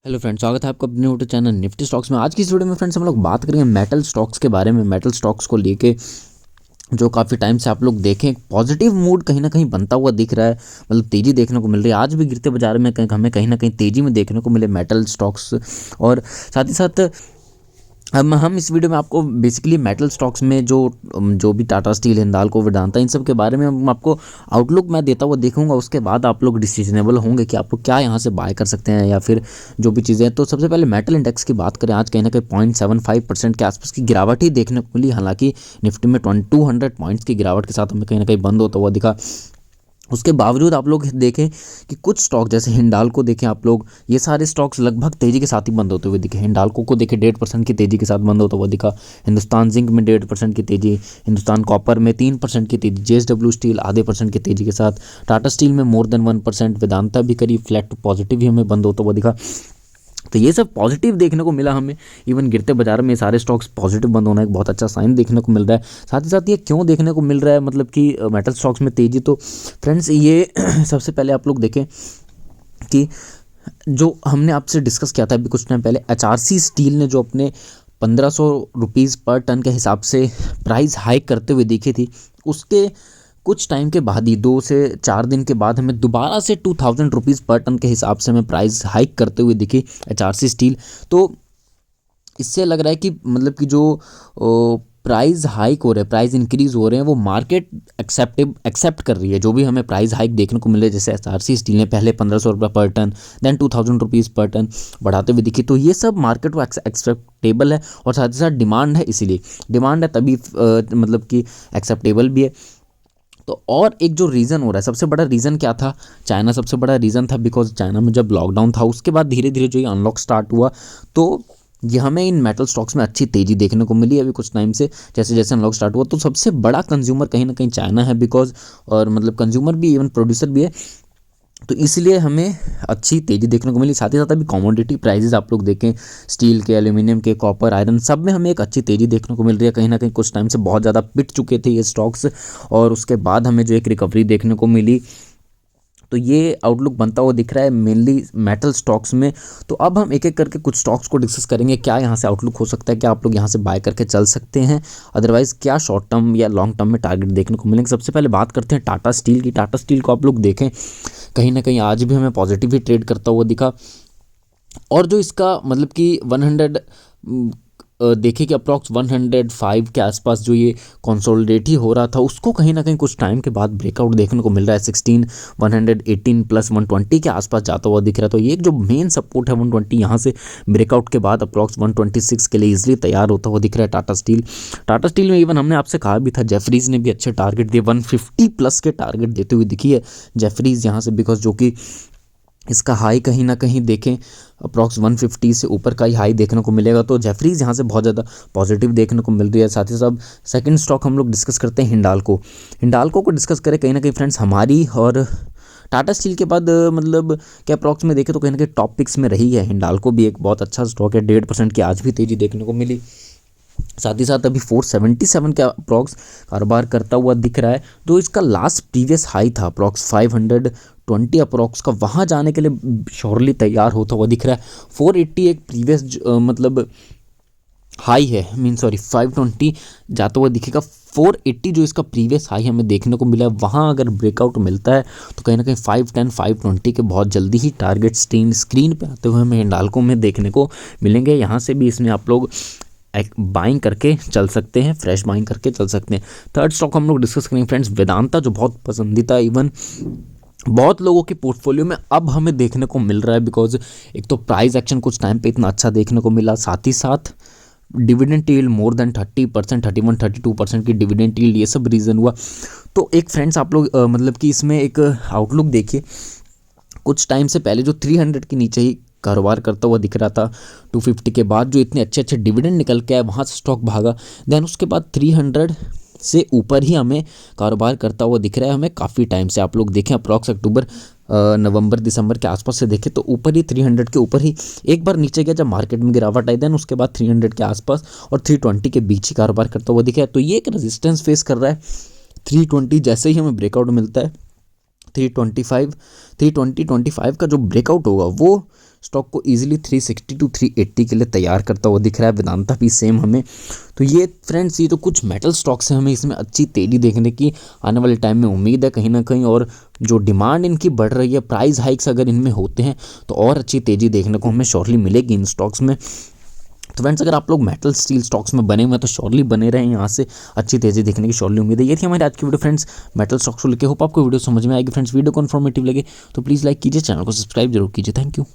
Hello friends, स्वागत है आपका अपने यूट्यूब चैनल निफ्टी स्टॉक्स में। आज की इस वीडियो में फ्रेंड्स हम लोग बात करेंगे मेटल स्टॉक्स के बारे में। मेटल स्टॉक्स को लेके जो काफ़ी टाइम से आप लोग देखें पॉजिटिव मूड कहीं ना कहीं बनता हुआ दिख रहा है, मतलब तेज़ी देखने को मिल रही है। आज भी गिरते बाजार में हमें कहीं ना कहीं तेज़ी में देखने को मिले मेटल स्टॉक्स। और साथ ही साथ हम इस वीडियो में आपको बेसिकली मेटल स्टॉक्स में जो जो भी टाटा स्टील, हिंदाल्को, वेदांता, इन सब के बारे में हम आपको आउटलुक मैं देता हुआ देखूंगा। उसके बाद आप लोग डिसीजनेबल होंगे कि आपको क्या यहाँ से बाय कर सकते हैं या फिर जो भी चीज़ें हैं। तो सबसे पहले मेटल इंडेक्स की बात करें, आज कहीं ना कहीं 0.75% के आसपास की गिरावट ही देखने को मिली। हालांकि निफ्टी में 200 पॉइंट्स की गिरावट के साथ हमें कहीं ना कहीं बंद होता हुआ दिखा। उसके बावजूद आप लोग देखें कि कुछ स्टॉक जैसे हिंडाल्को देखें आप लोग, ये सारे स्टॉक्स लगभग तेज़ी के साथ ही बंद होते हुए दिखे। हिंडाल्को को देखें 1.5% की तेज़ी के साथ बंद होता हुआ दिखा। हिंदुस्तान जिंक में 1.5% की तेज़ी, हिंदुस्तान कॉपर में 3% की तेज़ी, JSW स्टील आधे % की तेज़ी के साथ, टाटा स्टील में मोर देन 1%, वेदांता भी करीब फ्लैट टू पॉजिटिव ही हमें बंद होता हुआ दिखा। तो ये सब पॉजिटिव देखने को मिला हमें। इवन गिरते बाजार में ये सारे स्टॉक्स पॉजिटिव बंद होना एक बहुत अच्छा साइन देखने को मिल रहा है। साथ ही साथ ये क्यों देखने को मिल रहा है, मतलब कि मेटल स्टॉक्स में तेज़ी, तो फ्रेंड्स ये सबसे पहले आप लोग देखें कि जो हमने आपसे डिस्कस किया था अभी कुछ टाइम पहले, HRC स्टील ने जो अपने 1500 रुपीज़ पर टन के हिसाब से प्राइस हाइक करते हुए देखी थी, उसके कुछ टाइम के बाद ही 2 से 4 दिन के बाद हमें दोबारा से 2000 रुपीज़ पर टन के हिसाब से हमें प्राइस हाइक करते हुए दिखी HRC स्टील। तो इससे लग रहा है कि मतलब कि जो प्राइस हाइक हो रहे हैं, प्राइस इंक्रीज़ हो रहे हैं, वो मार्केट एक्सेप्ट कर रही है। जो भी हमें प्राइस हाइक देखने को मिले, जैसे HRC स्टील ने पहले 1500 रुपये पर टन, देन 2000 रुपीज़ पर टन बढ़ाते हुए दिखी, तो ये सब मार्केट को एक्सेप्टेबल है। और साथ ही साथ डिमांड है, इसीलिए डिमांड है तभी मतलब कि एक्सेप्टेबल भी है। तो और एक जो रीज़न हो रहा है, सबसे बड़ा रीज़न क्या था? चाइना सबसे बड़ा रीज़न था, बिकॉज चाइना में जब लॉकडाउन था उसके बाद धीरे धीरे जो ये अनलॉक स्टार्ट हुआ, तो ये हमें इन मेटल स्टॉक्स में अच्छी तेज़ी देखने को मिली अभी कुछ टाइम से। जैसे जैसे अनलॉक स्टार्ट हुआ, तो सबसे बड़ा कंज्यूमर कहीं ना कहीं चाइना है, बिकॉज और मतलब कंज्यूमर भी, इवन प्रोड्यूसर भी है। तो इसलिए हमें अच्छी तेज़ी देखने को मिली। साथ ही साथ अभी कमोडिटी प्राइसेस आप लोग देखें, स्टील के, एल्यूमिनियम के, कॉपर, आयरन, सब में हमें एक अच्छी तेज़ी देखने को मिल रही है। कहीं ना कहीं कुछ टाइम से बहुत ज़्यादा पिट चुके थे ये स्टॉक्स, और उसके बाद हमें जो एक रिकवरी देखने को मिली, तो ये आउटलुक बनता हुआ दिख रहा है मेनली मेटल स्टॉक्स में। तो अब हम एक एक करके कुछ स्टॉक्स को डिस्कस करेंगे, क्या यहाँ से आउटलुक हो सकता है, क्या आप लोग यहाँ से बाय करके चल सकते हैं, अदरवाइज़ क्या शॉर्ट टर्म या लॉन्ग टर्म में टारगेट देखने को मिलेंगे। सबसे पहले बात करते हैं टाटा स्टील की। टाटा स्टील को आप लोग देखें, कहीं ना कहीं आज भी हमें पॉजिटिव ही ट्रेड करता हुआ दिखा। और जो इसका मतलब कि 100 देखे कि अप्रॉक्स 105 के आसपास जो ये कंसोलिडेट ही हो रहा था, उसको कहीं ना कहीं कुछ टाइम के बाद ब्रेकआउट देखने को मिल रहा है। 16 118 प्लस 120 के आसपास जाता हुआ दिख रहा है। तो ये जो मेन सपोर्ट है 120, यहाँ से ब्रेकआउट के बाद अप्रॉक्स 126 के लिए इजीली तैयार होता हुआ दिख रहा है टाटा स्टील। टाटा स्टील में इवन हमने आपसे कहा भी था, जेफरीज ने भी अच्छे टारगेट दिए, 150 प्लस के टारगेट देते हुए दिखी है जेफरीज यहाँ से, बिकॉज जो कि इसका हाई कहीं ना कहीं देखें अप्रॉक्स 150 से ऊपर का ही हाई देखने को मिलेगा। तो जेफरीज यहाँ से बहुत ज़्यादा पॉजिटिव देखने को मिल रही है। साथ ही साथ सेकंड स्टॉक हम लोग डिस्कस करते हैं हिंडाल्को। हिंडाल्को को डिस्कस करें, कहीं ना कहीं फ्रेंड्स हमारी और टाटा स्टील के बाद मतलब क्या अप्रॉक्स में देखें तो कहीं ना कहीं टॉप पिक्स में रही है। हिंडाल्को भी एक बहुत अच्छा स्टॉक है, 1.5% की आज भी तेज़ी देखने को मिली। साथ ही साथ अभी 477 का अप्रॉक्स कारोबार करता हुआ दिख रहा है। जो इसका लास्ट प्रीवियस हाई था अप्रॉक्स 520 अप्रॉक्स का, वहाँ जाने के लिए श्योरली तैयार होता हुआ दिख रहा है। 480 एक प्रीवियस मतलब हाई है, 520 जाता हुआ दिखेगा। 480 जो इसका प्रीवियस हाई हमें देखने को मिला है, वहाँ अगर ब्रेकआउट मिलता है तो कहीं ना कहीं 510 520 के बहुत जल्दी ही टारगेट स्क्रीन पे आते हुए हमें हिंडाल्को में देखने को मिलेंगे। यहाँ से भी इसमें आप लोग बाइंग करके चल सकते हैं, फ्रेश बाइंग करके चल सकते हैं। थर्ड स्टॉक हम लोग डिस्कस करेंगे फ्रेंड्स, वेदांता, जो बहुत पसंदीदा, इवन बहुत लोगों के पोर्टफोलियो में अब हमें देखने को मिल रहा है, बिकॉज एक तो प्राइस एक्शन कुछ टाइम पे इतना अच्छा देखने को मिला, साथ ही साथ डिविडेंड यील्ड मोर देन 30%, 31-32% की डिविडेंड यील्ड, ये सब रीज़न हुआ। तो एक फ्रेंड्स आप लोग मतलब कि इसमें एक आउटलुक देखिए, कुछ टाइम से पहले जो 300 के नीचे ही कारोबार करता हुआ दिख रहा था, 250 के बाद जो इतने अच्छे अच्छे डिविडेंड निकल के आए, वहाँ से स्टॉक भागा। देन उसके बाद 300 से ऊपर ही हमें कारोबार करता हुआ दिख रहा है, हमें काफ़ी टाइम से। आप लोग देखें अप्रॉक्स अक्टूबर नवंबर दिसंबर के आसपास से देखें तो ऊपर ही 300 के ऊपर ही एक बार नीचे गया जब मार्केट में गिरावट आई, देन उसके बाद 300 के आसपास और 320 के बीच ही कारोबार करता हुआ दिखा है। तो ये एक रेजिस्टेंस फेस कर रहा है। 320 जैसे ही हमें ब्रेकआउट मिलता है, 325 का जो ब्रेकआउट होगा वो स्टॉक को ईजिली 360 टू 380 के लिए तैयार करता हुआ दिख रहा है। वेदांता भी सेम हमें। तो ये फ्रेंड्स ये तो कुछ मेटल स्टॉक्स हैं, हमें इसमें अच्छी तेजी देखने की आने वाले टाइम में उम्मीद है कहीं ना कहीं। और जो डिमांड इनकी बढ़ रही है, प्राइस हाइक्स अगर इनमें होते हैं तो और अच्छी तेज़ी देखने को हमें श्योरली मिलेगी इन स्टॉक्स में। तो फ्रेंड्स अगर आप लोग मेटल स्टील स्टॉक्स में बने हुए हैं तो श्योरली बने रहें, यहाँ से अच्छी तेज़ी देखने की श्योरली उम्मीद है। ये थी हमारी आज की वीडियो फ्रेंड्स मेटल स्टॉक्स को लेकर। होप आपको वीडियो समझ में आएगी फ्रेंड्स। वीडियो को इन्फॉर्मेटिव लगे तो प्लीज़ लाइक कीजिए, चैनल को सब्सक्राइब जरूर कीजिए। Thank you.